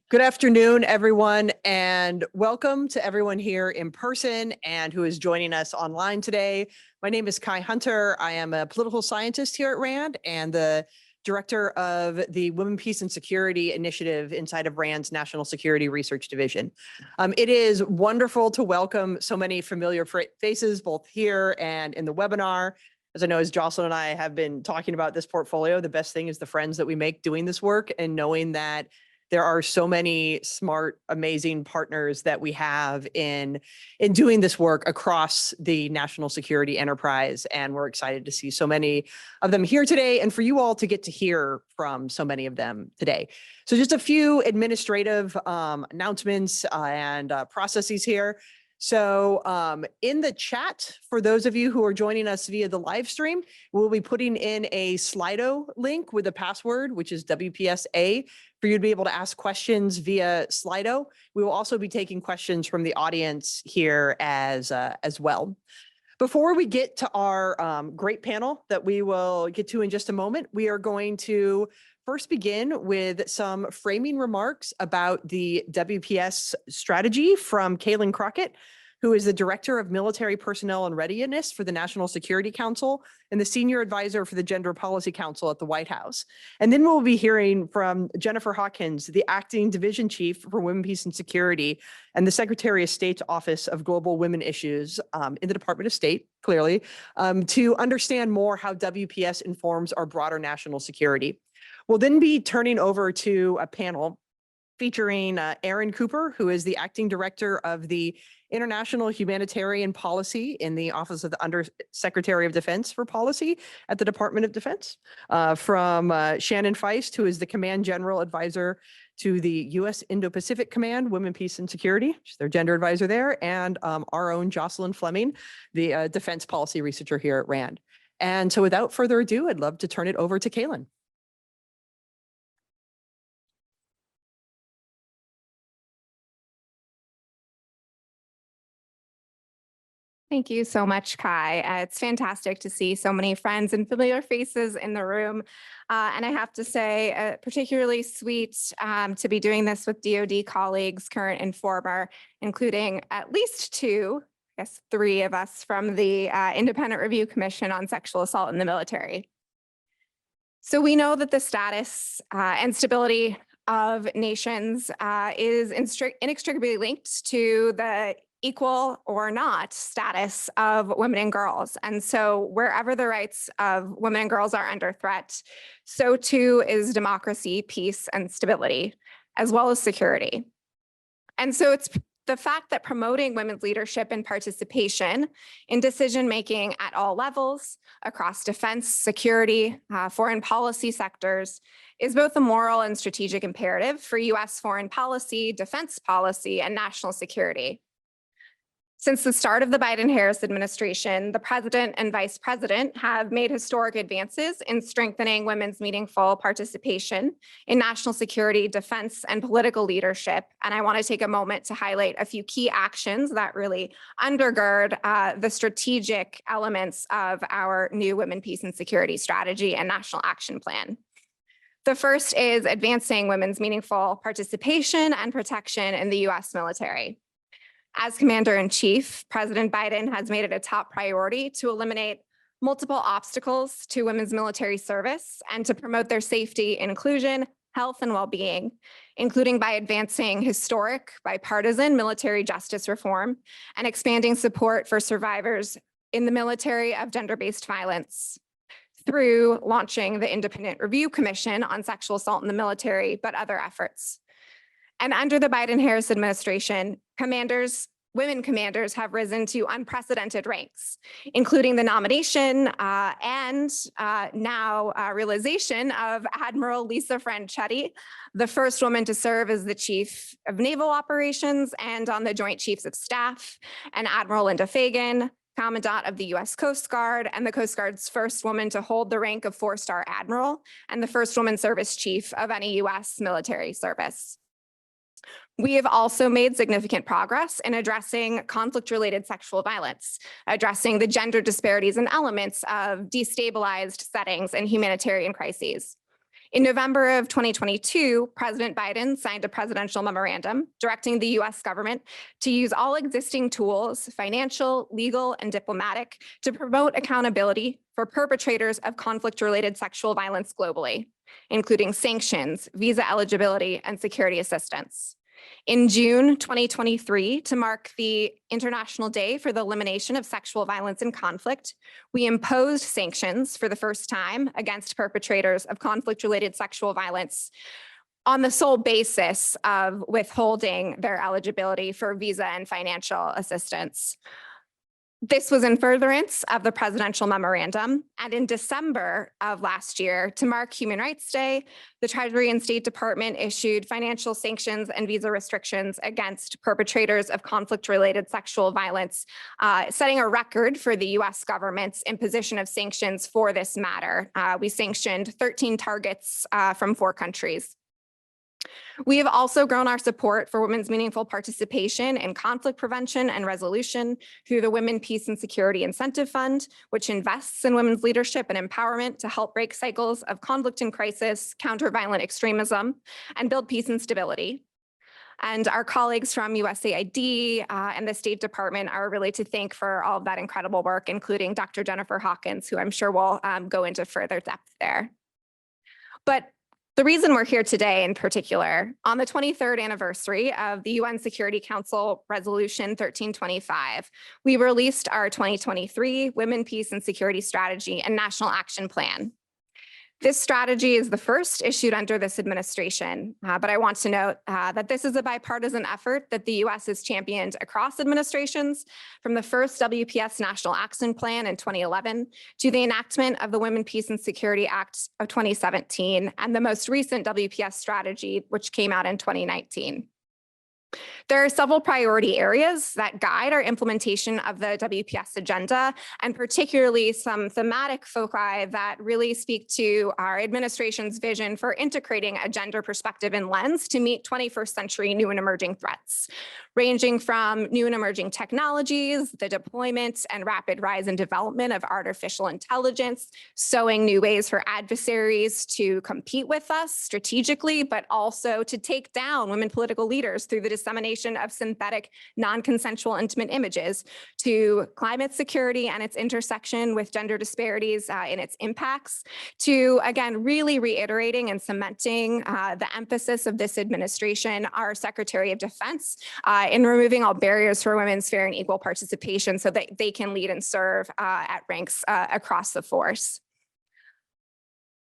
Good afternoon, everyone, and welcome to everyone here in person and who is joining us online today. My name is Kai Hunter. I am a political scientist here at RAND and the director of the Women, Peace, and Security Initiative inside of RAND's National Security Research Division. It is wonderful to welcome so many familiar faces, both here and in the webinar. As I know, as Joslyn and I have been talking about this portfolio, the best thing is the friends that we make doing this work and knowing that there are so many smart, amazing partners that we have in doing this work across the national security enterprise. And we're excited to see so many of them here today and for you all to get to hear from so many of them today. So just a few administrative announcements and processes here. So in the chat, for those of you who are joining us via the live stream, we'll be putting in a Slido link with a password, which is WPSA, for you to be able to ask questions via Slido. We will also be taking questions from the audience here as well. Before we get to our great panel that we will get to in just a moment, we are going to first begin with some framing remarks about the WPS strategy from Kaylin Crockett, who is the Director of Military Personnel and Readiness for the National Security Council and the Senior Advisor for the Gender Policy Council at the White House. And then we'll be hearing from Jennifer Hawkins, the Acting Division Chief for Women, Peace, and Security and the Secretary of State's Office of Global Women Issues in the Department of State, clearly, to understand more how WPS informs our broader national security. We'll then be turning over to a panel featuring Erin Cooper, who is the Acting Director of the International Humanitarian Policy in the Office of the Undersecretary of Defense for Policy at the Department of Defense, from Sharon Feist, who is the Command General Advisor to the U.S. Indo-Pacific Command, Women, Peace, and Security. She's their gender advisor there, and our own Joslyn Fleming, the defense policy researcher here at RAND. And so without further ado, I'd love to turn it over to Kaylin. Thank you so much, Kai. It's fantastic to see so many friends and familiar faces in the room. And I have to say, particularly sweet to be doing this with DoD colleagues, current and former, including at least two, I guess 3 of us from the Independent Review Commission on Sexual Assault in the Military. So we know that the status and stability of nations is inextricably linked to the equal or not status of women and girls. And so wherever the rights of women and girls are under threat, so too is democracy, peace, and stability, as well as security. And so it's the fact that promoting women's leadership and participation in decision-making at all levels across defense, security, foreign policy sectors is both a moral and strategic imperative for U.S. foreign policy, defense policy, and national security. Since the start of the Biden-Harris administration, the president and vice president have made historic advances in strengthening women's meaningful participation in national security, defense, and political leadership. And I want to take a moment to highlight a few key actions that really undergird the strategic elements of our new Women, Peace, and Security strategy and national action plan. The first is advancing women's meaningful participation and protection in the U.S. military. As Commander-in-Chief, President Biden has made it a top priority to eliminate multiple obstacles to women's military service and to promote their safety, inclusion, health, and well-being, including by advancing historic bipartisan military justice reform and expanding support for survivors in the military of gender-based violence through launching the Independent Review Commission on Sexual Assault in the Military, but other efforts. And under the Biden-Harris administration, women commanders have risen to unprecedented ranks, including the nomination and now realization of Admiral Lisa Franchetti, the first woman to serve as the Chief of Naval Operations and on the Joint Chiefs of Staff, and Admiral Linda Fagan, Commandant of the U.S. Coast Guard, and the Coast Guard's first woman to hold the rank of 4-star Admiral, and the first woman service chief of any U.S. military service. We have also made significant progress in addressing conflict-related sexual violence, addressing the gender disparities and elements of destabilized settings and humanitarian crises, In November of 2022, President Biden signed a presidential memorandum directing the US government to use all existing tools, financial, legal, and diplomatic, to promote accountability for perpetrators of conflict-related sexual violence globally, including sanctions, visa eligibility, and security assistance. In June 2023, to mark the International Day for the Elimination of Sexual Violence in Conflict, we imposed sanctions for the first time against perpetrators of conflict-related sexual violence on the sole basis of withholding their eligibility for visa and financial assistance. This was in furtherance of the presidential memorandum, and in December of last year, to mark Human Rights Day, the Treasury and State Department issued financial sanctions and visa restrictions against perpetrators of conflict-related sexual violence, setting a record for the US government's imposition of sanctions for this matter. We sanctioned 13 targets from 4 countries. We have also grown our support for women's meaningful participation in conflict prevention and resolution through the Women, Peace, and Security Incentive Fund, which invests in women's leadership and empowerment to help break cycles of conflict and crisis, counter violent extremism, and build peace and stability. And our colleagues from USAID and the State Department are really to thank for all of that incredible work, including Dr. Jennifer Hawkins, who I'm sure will go into further depth there. But the reason we're here today in particular, on the 23rd anniversary of the UN Security Council Resolution 1325, we released our 2023 Women, Peace, and Security Strategy and National Action Plan. This strategy is the first issued under this administration, but I want to note that this is a bipartisan effort that the US has championed across administrations, from the first WPS National Action Plan in 2011 to the enactment of the Women, Peace, and Security Act of 2017, and the most recent WPS strategy, which came out in 2019. There are several priority areas that guide our implementation of the WPS agenda, and particularly some thematic foci that really speak to our administration's vision for integrating a gender perspective and lens to meet 21st century new and emerging threats, ranging from new and emerging technologies, the deployment and rapid rise and development of artificial intelligence, sowing new ways for adversaries to compete with us strategically, but also to take down women political leaders through the dissemination of synthetic, non-consensual intimate images, to climate security and its intersection with gender disparities in its impacts, to, again, really reiterating and cementing the emphasis of this administration, our Secretary of Defense, in removing all barriers for women's fair and equal participation so that they can lead and serve at ranks across the force.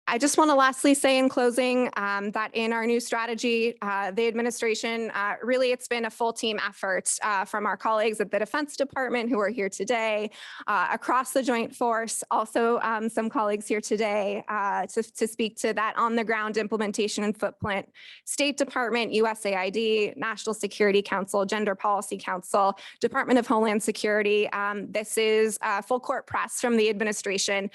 I just want to lastly say in closing that in our new strategy, the administration, really it's been a full team effort from our colleagues at the Defense Department who are here today, across the Joint Force, also some colleagues here today to speak to that on the ground implementation and footprint, State Department, USAID, National Security Council, Gender Policy Council, Department of Homeland Security. This is full court press from the administration.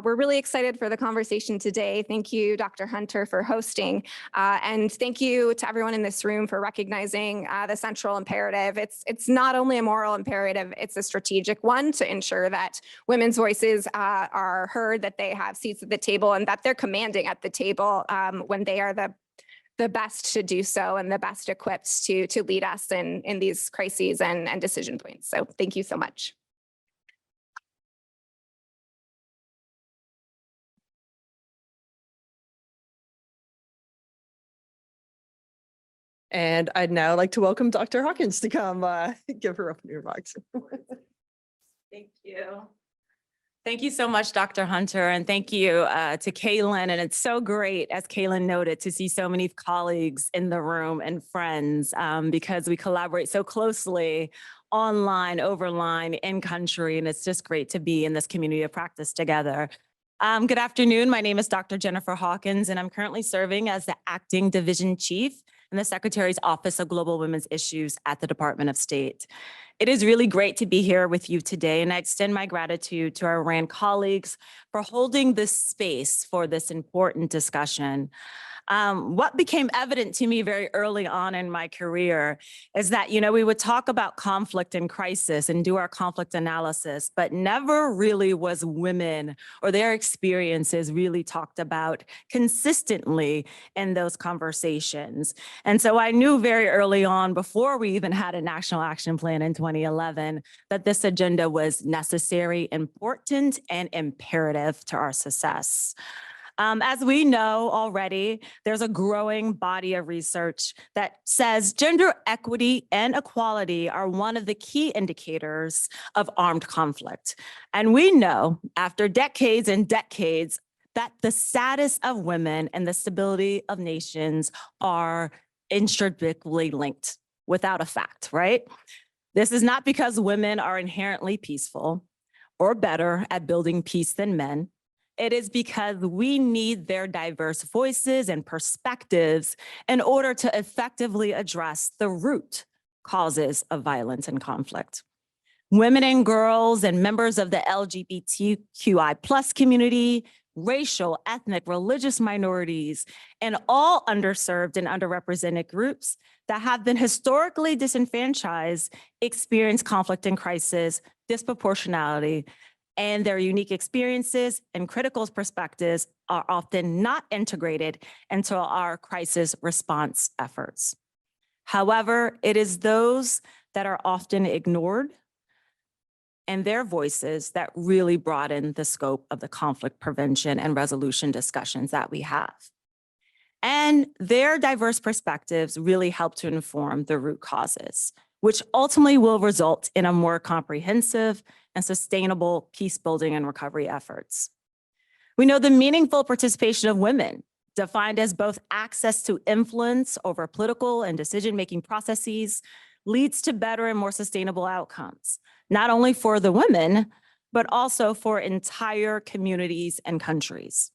We're really excited for the conversation today. Thank you, Dr. Hunter, for hosting. And thank you to everyone in this room for recognizing the central imperative. It's not only a moral imperative, it's a strategic one to ensure that women's voices are heard, that they have seats at the table, and that they're commanding at the table when they are the best to do so and the best equipped to lead us in these crises and decision points. So thank you so much. And I'd now like to welcome Dr. Hawkins to come give her opening remarks. Thank you. Thank you so much, Dr. Hunter, and thank you to Kaylin. And it's so great, as Kaylin noted, to see so many colleagues in the room and friends because we collaborate so closely online, over line, in country, and it's just great to be in this community of practice together. Good afternoon. My name is Dr. Jennifer Hawkins, and I'm currently serving as the Acting Division Chief in the Secretary's Office of Global Women's Issues at the Department of State. It is really great to be here with you today, and I extend my gratitude to our RAND colleagues for holding this space for this important discussion. What became evident to me very early on in my career is that, we would talk about conflict and crisis and do our conflict analysis, but never really was women or their experiences really talked about consistently in those conversations. And so I knew very early on, before we even had a national action plan in 2011, that this agenda was necessary, important, and imperative to our success. As we know already, there's a growing body of research that says gender equity and equality are one of the key indicators of armed conflict. And we know, after decades and decades, that the status of women and the stability of nations are intrinsically linked without a fact, right? This is not because women are inherently peaceful or better at building peace than men. It is because we need their diverse voices and perspectives in order to effectively address the root causes of violence and conflict. Women and girls and members of the LGBTQI+ community, racial, ethnic, religious minorities, and all underserved and underrepresented groups that have been historically disenfranchised experience conflict and crisis, disproportionality, and their unique experiences and critical perspectives are often not integrated into our crisis response efforts. However, it is those that are often ignored and their voices that really broaden the scope of the conflict prevention and resolution discussions that we have. And their diverse perspectives really help to inform the root causes, which ultimately will result in a more comprehensive and sustainable peace building and recovery efforts. We know the meaningful participation of women, defined as both access to influence over political and decision-making processes, leads to better and more sustainable outcomes, not only for the women, but also for entire communities and countries.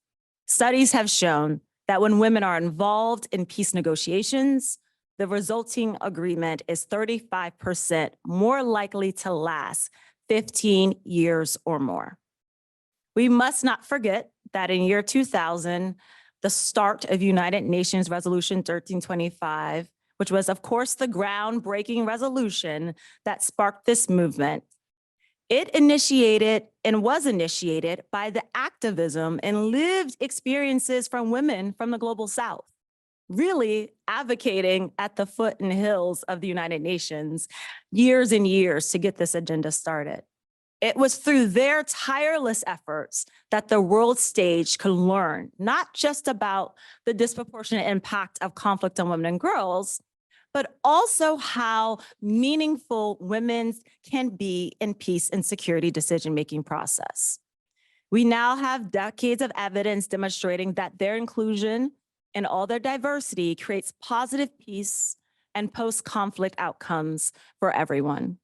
Studies have shown that when women are involved in peace negotiations, the resulting agreement is 35% more likely to last 15 years or more. We must not forget that in year 2000, the start of United Nations Resolution 1325, which was, of course, the groundbreaking resolution that sparked this movement, it initiated and was initiated by the activism and lived experiences from women from the global South, really advocating at the foot and hills of the United Nations years and years to get this agenda started. It was through their tireless efforts that the world stage could learn not just about the disproportionate impact of conflict on women and girls, but also how meaningful women can be in peace and security decision-making process. We now have decades of evidence demonstrating that their inclusion and all their diversity creates positive peace and post-conflict outcomes for everyone.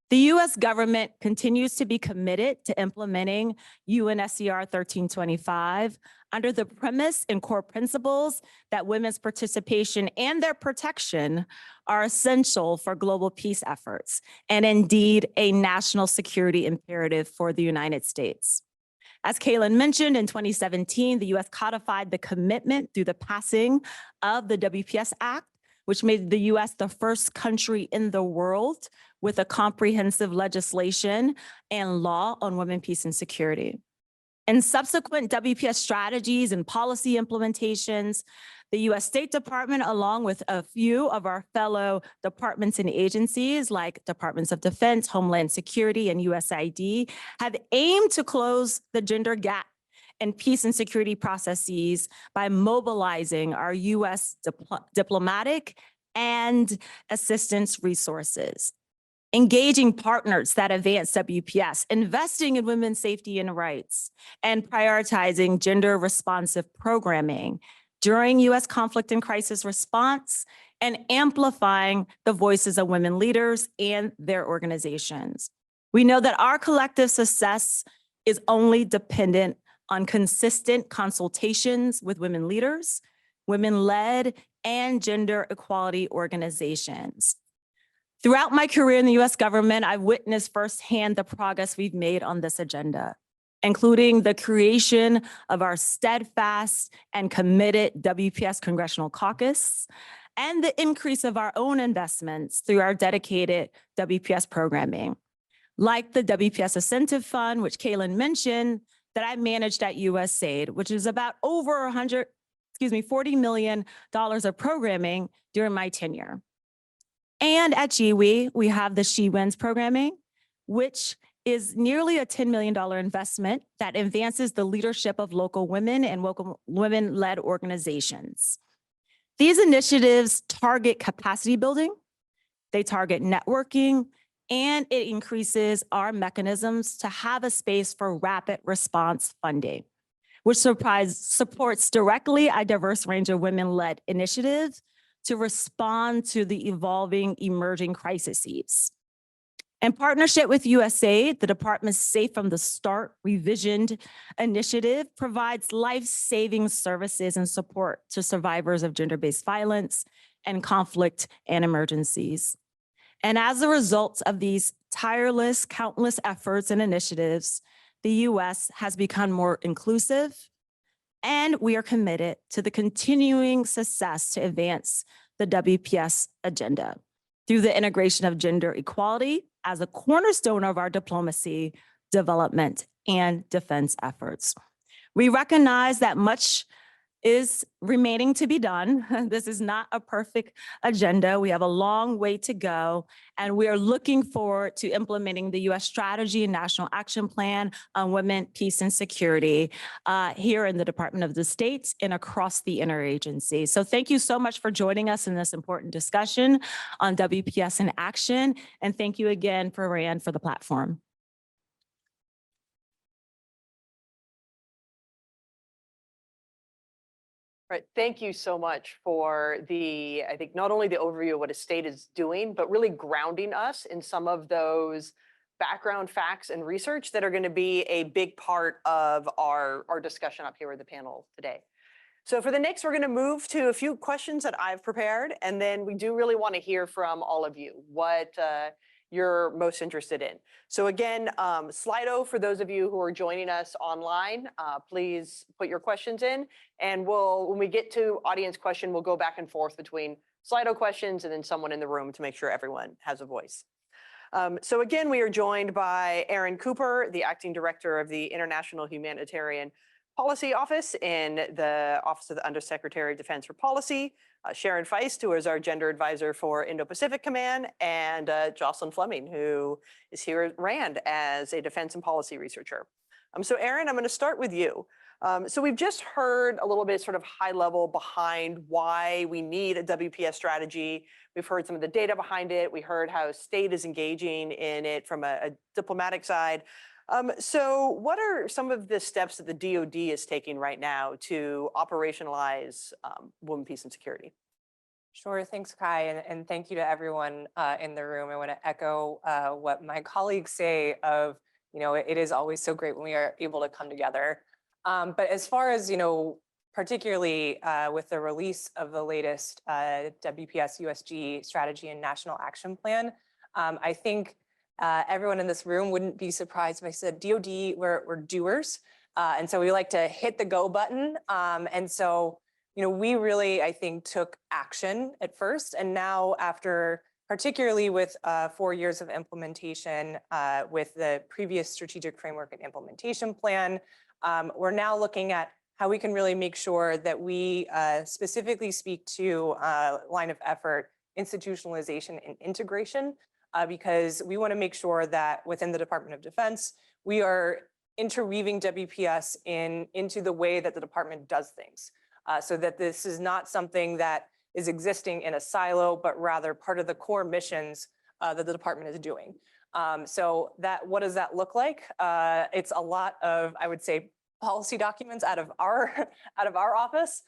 The US government continues to be committed to implementing UNSCR 1325 under the premise and core principles that women's participation and their protection are essential for global peace efforts, and indeed a national security imperative for the United States. As Kaylin mentioned, in 2017, the US codified the commitment through the passing of the WPS Act, which made the US the first country in the world with a comprehensive legislation and law on women, peace, and security. In subsequent WPS strategies and policy implementations, the US State Department, along with a few of our fellow departments and agencies like Departments of Defense, Homeland Security, and USAID, have aimed to close the gender gap in peace and security processes by mobilizing our US diplomatic and assistance resources, engaging partners that advance WPS, investing in women's safety and rights, and prioritizing gender-responsive programming during US conflict and crisis response, and amplifying the voices of women leaders and their organizations. We know that our collective success is only dependent on consistent consultations with women leaders, women-led, and gender equality organizations. Throughout my career in the US government, I've witnessed firsthand the progress we've made on this agenda. including the creation of our steadfast and committed WPS Congressional Caucus, and the increase of our own investments through our dedicated WPS programming, like the WPS Incentive Fund, which Kaylin mentioned, that I managed at USAID, which is about over $40 million of programming during my tenure. And at GWE, we have the She Wins programming, which is nearly a $10 million investment that advances the leadership of local women and local women-led organizations. These initiatives target capacity building, they target networking, and it increases our mechanisms to have a space for rapid response funding, which supports directly a diverse range of women-led initiatives to respond to the evolving emerging crises. In partnership with USAID, the Department's Safe from the Start Revisioned initiative provides life-saving services and support to survivors of gender-based violence and conflict and emergencies. And as a result of these tireless, countless efforts and initiatives, the U.S. has become more inclusive, and we are committed to the continuing success to advance the WPS agenda through the integration of gender equality as a cornerstone of our diplomacy, development, and defense efforts. We recognize that much is remaining to be done. This is not a perfect agenda. We have a long way to go, and we are looking forward to implementing the U.S. Strategy and National Action Plan on Women, Peace, and Security here in the Department of the State and across the interagency. So thank you so much for joining us in this important discussion on WPS in action, and thank you again for Rand for the platform. Right. Thank you so much for I think not only the overview of what a state is doing, but really grounding us in some of those background facts and research that are going to be a big part of our discussion up here with the panel today. So for the next, we're going to move to a few questions that I've prepared, and then we do really want to hear from all of you what you're most interested in. So again, Slido, for those of you who are joining us online, please put your questions in, and when we get to audience question, we'll go back and forth between Slido questions and then someone in the room to make sure everyone has a voice. So again, we are joined by Erin Cooper, the Acting Director of the International Humanitarian Policy Office in the Office of the Undersecretary of Defense for Policy, Sharon Feist, who is our Gender Advisor for Indo-Pacific Command, and Joslyn Fleming, who is here at RAND as a Defense and Policy Researcher. So Erin, I'm going to start with you. So we've just heard a little bit sort of high level behind why we need a WPS strategy. We've heard some of the data behind it. We heard how state is engaging in it from a diplomatic side. So what are some of the steps that the DoD is taking right now to operationalize women, peace, and security? Sure, thanks, Kai, and thank you to everyone in the room. I want to echo what my colleagues say of, it is always so great when we are able to come together. But as far as, particularly with the release of the latest WPS USG strategy and national action plan, I think everyone in this room wouldn't be surprised if I said DoD, we're doers. And so we like to hit the go button. And so, we really, I think, took action at first. And now after, particularly with 4 years of implementation with the previous strategic framework and implementation plan, we're now looking at how we can really make sure that we specifically speak to line of effort, institutionalization and integration, because we want to make sure that within the Department of Defense, we are interweaving WPS into the way that the department does things, so that this is not something that is existing in a silo, but rather part of the core missions that the department is doing. So what does that look like? It's a lot of, I would say, policy documents out of our office,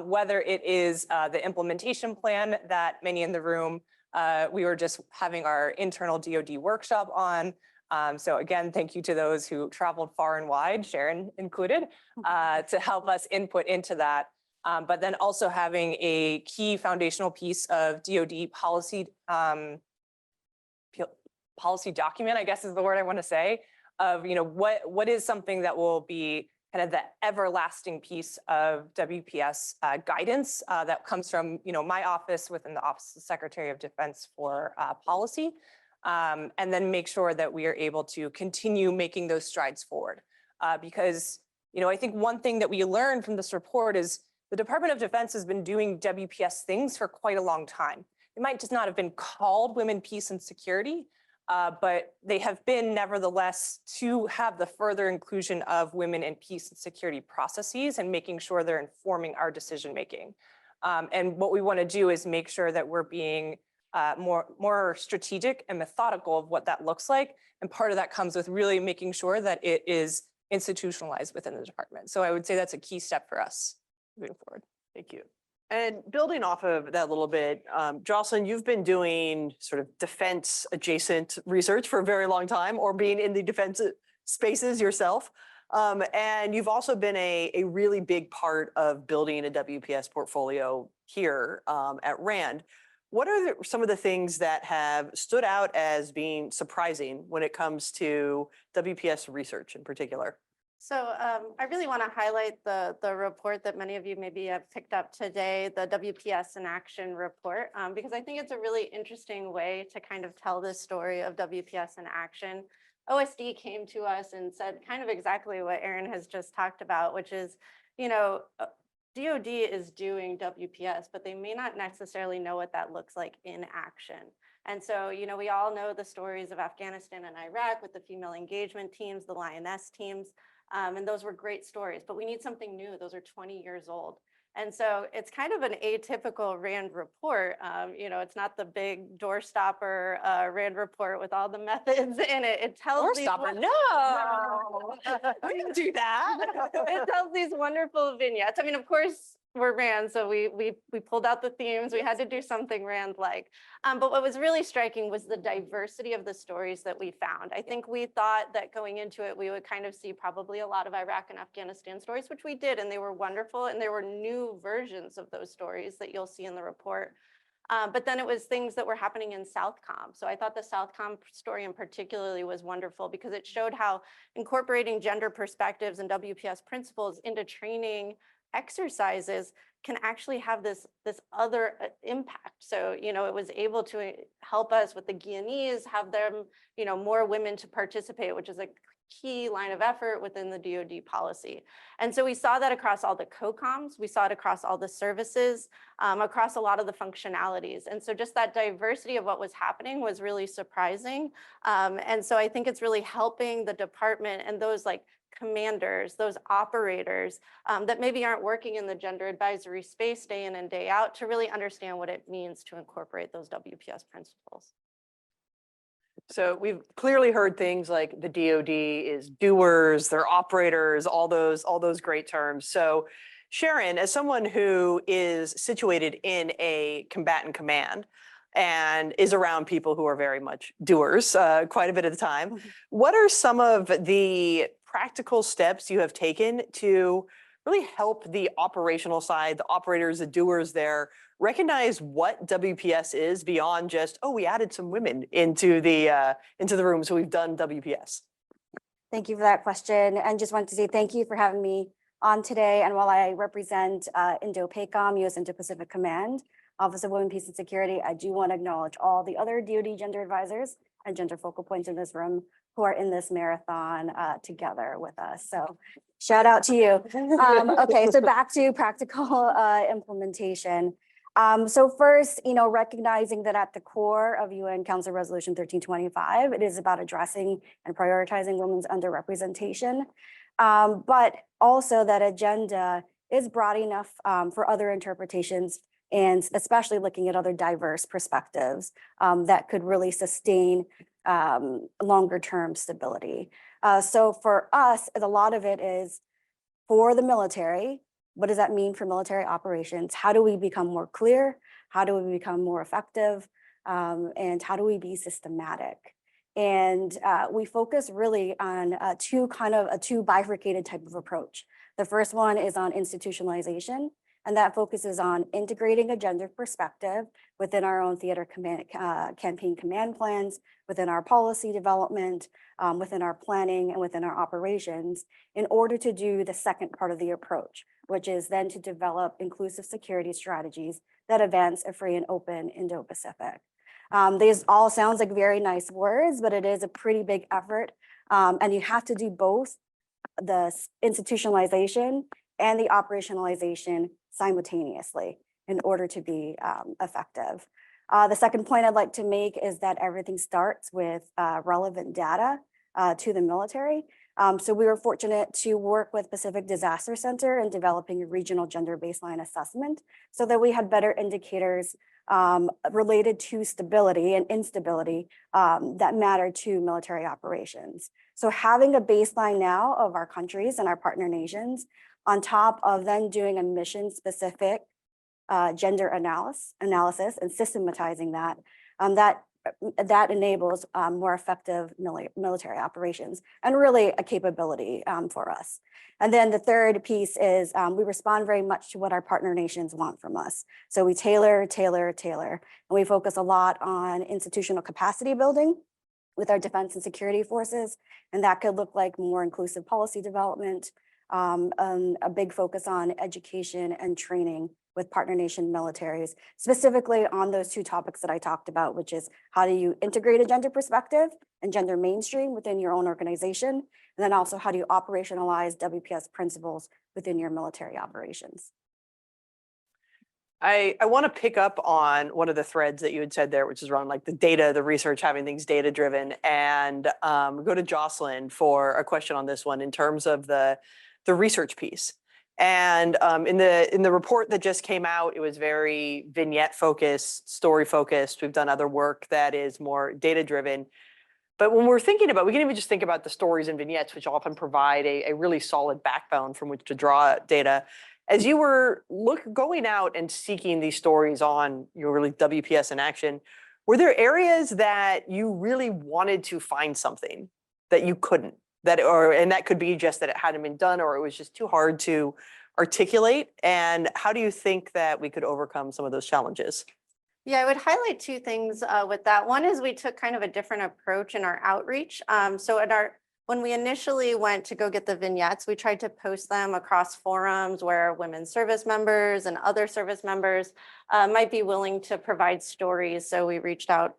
whether it is the implementation plan that many in the room we were just having our internal DoD workshop on. So again, thank you to those who traveled far and wide, Sharon included, to help us input into that. But then also having a key foundational piece of DoD policy document, I guess is the word I want to say, of, what is something that will be kind of the everlasting piece of WPS guidance that comes from, my office within the Office of the Secretary of Defense for policy, and then make sure that we are able to continue making those strides forward. Because, I think one thing that we learned from this report is the Department of Defense has been doing WPS things for quite a long time. It might just not have been called Women, Peace, and Security, but they have been nevertheless to have the further inclusion of women in peace and security processes and making sure they're informing our decision making. And what we want to do is make sure that we're being more strategic and methodical of what that looks like. And part of that comes with really making sure that it is institutionalized within the department. So I would say that's a key step for us moving forward. Thank you. And building off of that a little bit, Joslyn, you've been doing sort of defense adjacent research for a very long time, or being in the defense spaces yourself. And you've also been a really big part of building a WPS portfolio here at RAND. What are some of the things that have stood out as being surprising when it comes to WPS research in particular? So I really want to highlight the report that many of you maybe have picked up today, the WPS in Action report, because I think it's a really interesting way to kind of tell this story of WPS in action. OSD came to us and said kind of exactly what Erin has just talked about, which is, DOD is doing WPS, but they may not necessarily know what that looks like in action. And so, we all know the stories of Afghanistan and Iraq with the female engagement teams, the Lioness teams. And those were great stories, but we need something new. Those are 20 years old. And so it's kind of an atypical RAND report. It's not the big doorstopper RAND report with all the methods in it. It tells Doorstopper, no, we didn't do that. It tells these wonderful vignettes. I mean, of course, we're RAND, so we pulled out the themes. We had to do something RAND-like. But what was really striking was the diversity of the stories that we found. I think we thought that going into it, we would kind of see probably a lot of Iraq and Afghanistan stories, which we did, and they were wonderful. And there were new versions of those stories that you'll see in the report. But then it was things that were happening in Southcom. So I thought the Southcom story in particularly was wonderful because it showed how incorporating gender perspectives and WPS principles into training exercises can actually have this other impact. So, it was able to help us with the Guyanese, have them, more women to participate, which is a key line of effort within the DoD policy. And so we saw that across all the COCOMs, we saw it across all the services, across a lot of the functionalities. And so just that diversity of what was happening was really surprising. And so I think it's really helping the department and those like commanders, those operators that maybe aren't working in the gender advisory space day in and day out to really understand what it means to incorporate those WPS principles. So we've clearly heard things like the DoD is doers, they're operators, all those great terms. So Sharon, as someone who is situated in a combatant command and is around people who are very much doers quite a bit of the time, what are some of the practical steps you have taken to really help the operational side, the operators, the doers there, recognize what WPS is beyond just, oh, we added some women into the room, so we've done WPS? Thank you for that question. And just wanted to say thank you for having me on today. And while I represent Indo-PACOM, U.S. Indo-Pacific Command, Office of Women, Peace and Security, I do want to acknowledge all the other DoD gender advisors and gender focal points in this room who are in this marathon together with us. So shout out to you. Okay, so back to practical implementation. So first, recognizing that at the core of UN Council Resolution 1325, it is about addressing and prioritizing women's underrepresentation, but also that agenda is broad enough for other interpretations, and especially looking at other diverse perspectives that could really sustain longer term stability. So for us, a lot of it is for the military. What does that mean for military operations? How do we become more clear? How do we become more effective? And how do we be systematic? And we focus really on a two bifurcated type of approach. The first one is on institutionalization, And that focuses on integrating a gender perspective within our own theater command, campaign command plans, within our policy development, within our planning, and within our operations, in order to do the second part of the approach, which is then to develop inclusive security strategies that advance a free and open Indo-Pacific. These all sounds like very nice words, but it is a pretty big effort. And you have to do both the institutionalization and the operationalization simultaneously in order to be effective. The second point I'd like to make is that everything starts with relevant data to the military. So we were fortunate to work with Pacific Disaster Center in developing a regional gender baseline assessment so that we had better indicators related to stability and instability that matter to military operations. So having a baseline now of our countries and our partner nations on top of then doing a mission specific gender analysis and systematizing that, that enables more effective military operations and really a capability for us. And then the third piece is we respond very much to what our partner nations want from us. So we tailor, and we focus a lot on institutional capacity building with our defense and security forces. And that could look like more inclusive policy development, a big focus on education and training with partner nation militaries, specifically on those two topics that I talked about, which is how do you integrate a gender perspective and gender mainstream within your own organization, and then also how do you operationalize WPS principles within your military operations. I want to pick up on one of the threads that you had said there, which is around like the data, the research, having things data driven, and go to Joslyn for a question on this one in terms of the research piece. And in the report that just came out, it was very vignette focused, story focused. We've done other work that is more data driven. But when we're thinking about, we can even just think about the stories and vignettes, which often provide a really solid backbone from which to draw data. As you were going out and seeking these stories on your really WPS in action, were there areas that you really wanted to find something that you couldn't? And that could be just that it hadn't been done or it was just too hard to articulate. And how do you think that we could overcome some of those challenges? Yeah, I would highlight two things with that. One is we took kind of a different approach in our outreach. So when we initially went to go get the vignettes, we tried to post them across forums where women's service members and other service members might be willing to provide stories. So we reached out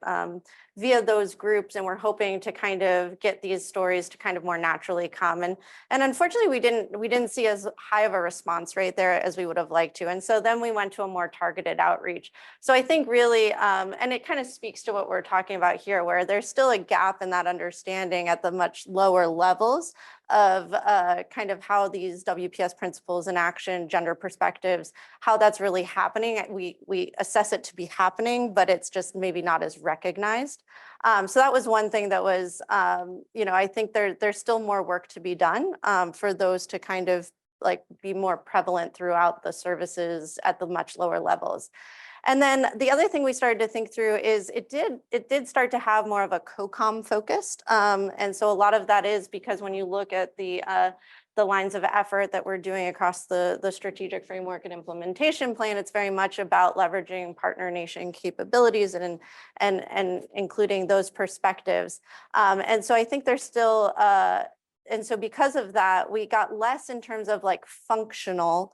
via those groups, and we're hoping to kind of get these stories to kind of more naturally come. And unfortunately, we didn't see as high of a response rate there as we would have liked to. And so then we went to a more targeted outreach. So I think really, and it kind of speaks to what we're talking about here, where there's still a gap in that understanding at the much lower levels of kind of how these WPS principles in action, gender perspectives, how that's really happening. We assess it to be happening, but it's just maybe not as recognized. So that was one thing that was, I think there's still more work to be done for those to kind of like be more prevalent throughout the services at the much lower levels. And then the other thing we started to think through is it did start to have more of a COCOM focused. And so a lot of that is because when you look at the lines of effort that we're doing across the strategic framework and implementation plan, it's very much about leveraging partner nation capabilities and including those perspectives. And so I think there's still, and so because of that, we got less in terms of like functional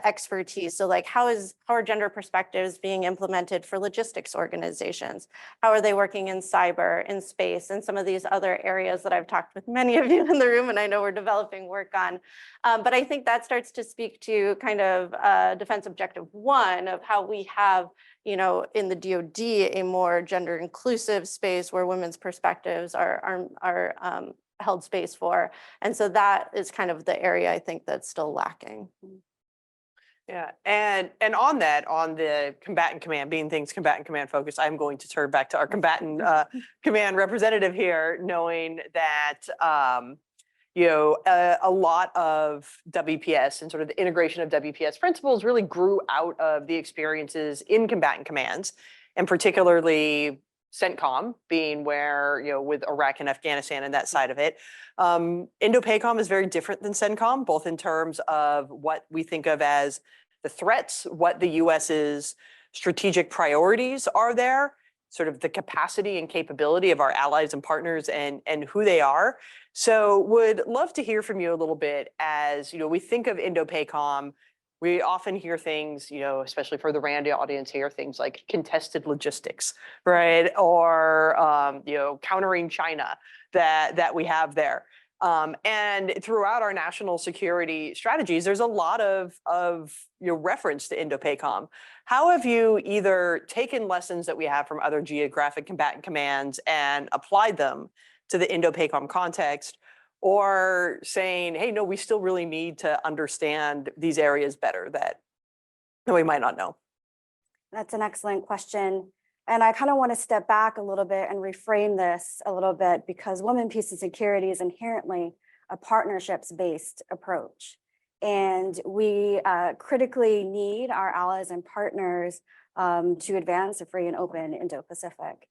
expertise. So like how are gender perspectives being implemented for logistics organizations? How are they working in cyber, in space, and some of these other areas that I've talked with many of you in the room and I know we're developing work on. But I think that starts to speak to kind of Defense Objective 1 of how we have, in the DoD, a more gender inclusive space where women's perspectives are held space for. And so that is kind of the area I think that's still lacking. Yeah, and on the combatant command, being things combatant command focused, I'm going to turn back to our combatant command representative here, knowing that a lot of WPS and sort of the integration of WPS principles really grew out of the experiences in combatant commands, and particularly CENTCOM being where, with Iraq and Afghanistan and that side of it. Indo-PACOM is very different than CENTCOM, both in terms of what we think of as the threats, what the US's strategic priorities are there, sort of the capacity and capability of our allies and partners and who they are. So would love to hear from you a little bit as, we think of Indo-PACOM. We often hear things, especially for the Randy audience, hear things like contested logistics, right? Or, countering China that we have there. And throughout our national security strategies, there's a lot of reference to Indo-PACOM. How have you either taken lessons that we have from other geographic combatant commands and applied them to the Indo-PACOM context, or saying, hey, no, we still really need to understand these areas better that we might not know? That's an excellent question. And I kind of want to step back a little bit and reframe this a little bit, because women, peace, and security is inherently a partnerships-based approach. And we critically need our allies and partners to advance a free and open Indo-Pacific.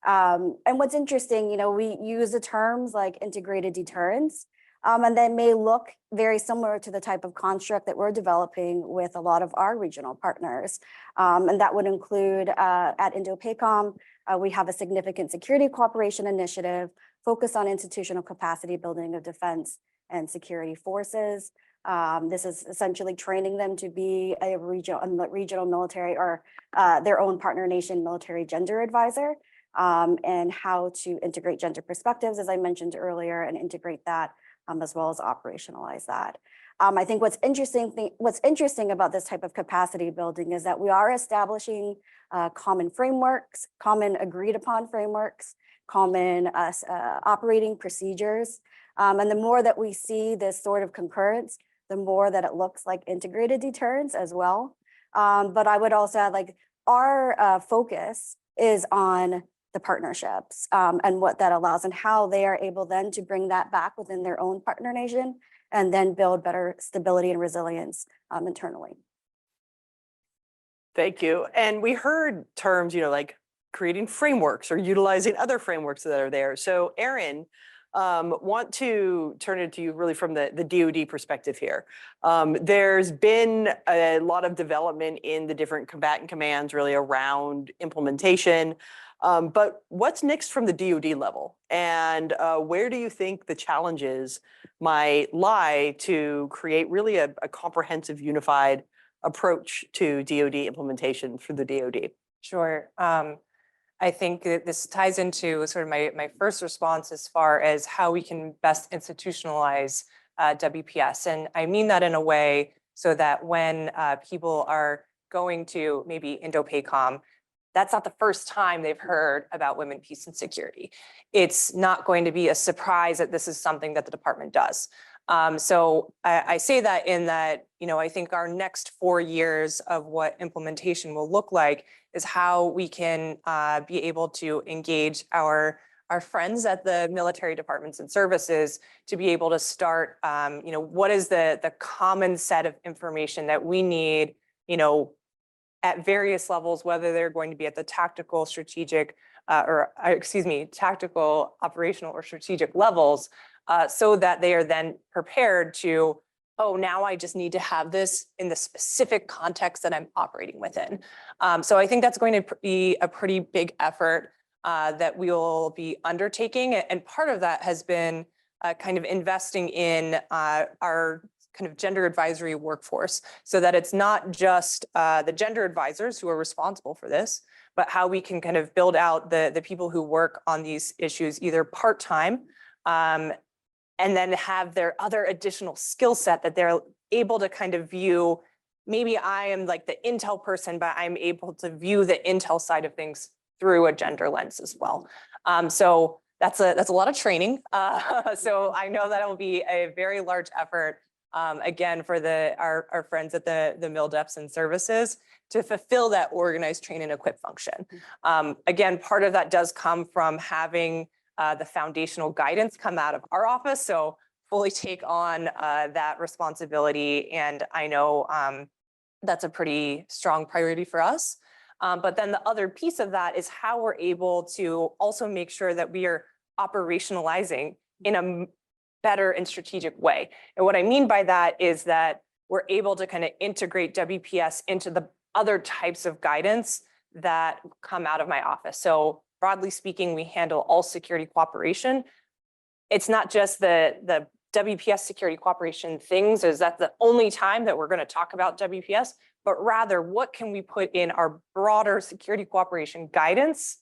And what's interesting, we use the terms like integrated deterrence, and that may look very similar to the type of construct that we're developing with a lot of our regional partners. And that would include at Indo-PACOM, we have a significant security cooperation initiative focused on institutional capacity building of defense and security forces. This is essentially training them to be a regional military or their own partner nation military gender advisor, and how to integrate gender perspectives, as I mentioned earlier, and integrate that as well as operationalize that. I think what's interesting about this type of capacity building is that we are establishing common frameworks, common agreed upon frameworks, common operating procedures. And the more that we see this sort of concurrence, the more that it looks like integrated deterrence as well. But I would also add, like, our focus is on the partnerships and what that allows and how they are able then to bring that back within their own partner nation and then build better stability and resilience internally. Thank you. And we heard terms, like creating frameworks or utilizing other frameworks that are there. So Erin, want to turn it to you really from the DoD perspective here. There's been a lot of development in the different combatant commands really around implementation. But what's next from the DoD level? And where do you think the challenges might lie to create really a comprehensive, unified approach to DoD implementation through the DoD? Sure. I think that this ties into sort of my first response as far as how we can best institutionalize WPS. And I mean that in a way so that when people are going to maybe Indo-PACOM, that's not the first time they've heard about women, peace, and security. It's not going to be a surprise that this is something that the department does. So I say that in that, I think our next 4 years of what implementation will look like is how we can be able to engage our friends at the military departments and services to be able to start, what is the common set of information that we need, at various levels, whether they're going to be at the tactical, strategic, tactical, operational, or strategic levels, so that they are then prepared to, oh, now I just need to have this in the specific context that I'm operating within. So I think that's going to be a pretty big effort that we'll be undertaking. And part of that has been kind of investing in our kind of gender advisory workforce, so that it's not just the gender advisors who are responsible for this, but how we can kind of build out the people who work on these issues either part-time, and then have their other additional skill set that they're able to kind of view. Maybe I am like the intel person, but I'm able to view the intel side of things through a gender lens as well. So that's a lot of training. So I know that it will be a very large effort, again, for our friends at the MilDeps and services to fulfill that organized, train, and equip function. Again, part of that does come from having the foundational guidance come out of our office. So fully take on that responsibility. And I know that's a pretty strong priority for us. But then the other piece of that is how we're able to also make sure that we are operationalizing in a better and strategic way. And what I mean by that is that we're able to kind of integrate WPS into the other types of guidance that come out of my office. So broadly speaking, we handle all security cooperation. It's not just the WPS security cooperation things, is that the only time that we're going to talk about WPS, but rather what can we put in our broader security cooperation guidance,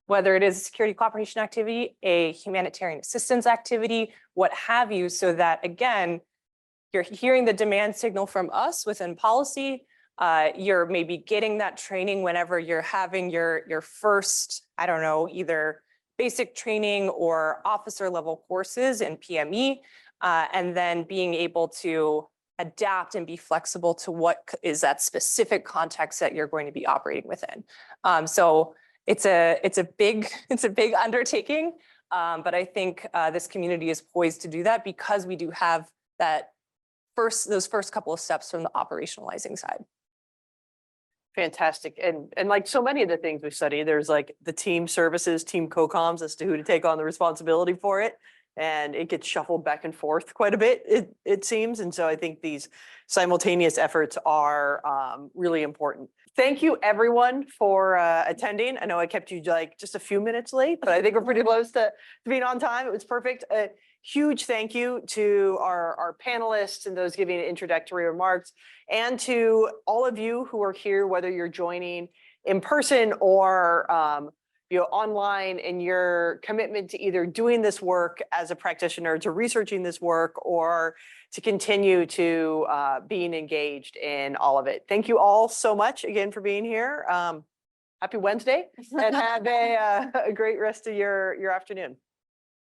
whether it is a security cooperation activity, a humanitarian assistance activity, what have you, so that again, you're hearing the demand signal from us within policy. You're maybe getting that training whenever you're having your first, I don't know, either basic training or officer level courses in PME, and then being able to adapt and be flexible to what is that specific context that you're going to be operating within. So it's a big undertaking, but I think this community is poised to do that because we do have those first couple of steps from the operationalizing side. Fantastic. And like so many of the things we study, there's like the team services, team co-coms as to who to take on the responsibility for it. And it gets shuffled back and forth quite a bit, it seems. And so I think these simultaneous efforts are really important. Thank you everyone for attending. I know I kept you like just a few minutes late, but I think we're pretty close to being on time. It was perfect. Huge thank you to our panelists and those giving introductory remarks, and to all of you who are here, whether you're joining in person or online, and your commitment to either doing this work as a practitioner, to researching this work, or to continue to being engaged in all of it. Thank you all so much again for being here. Happy Wednesday, and have a great rest of your afternoon.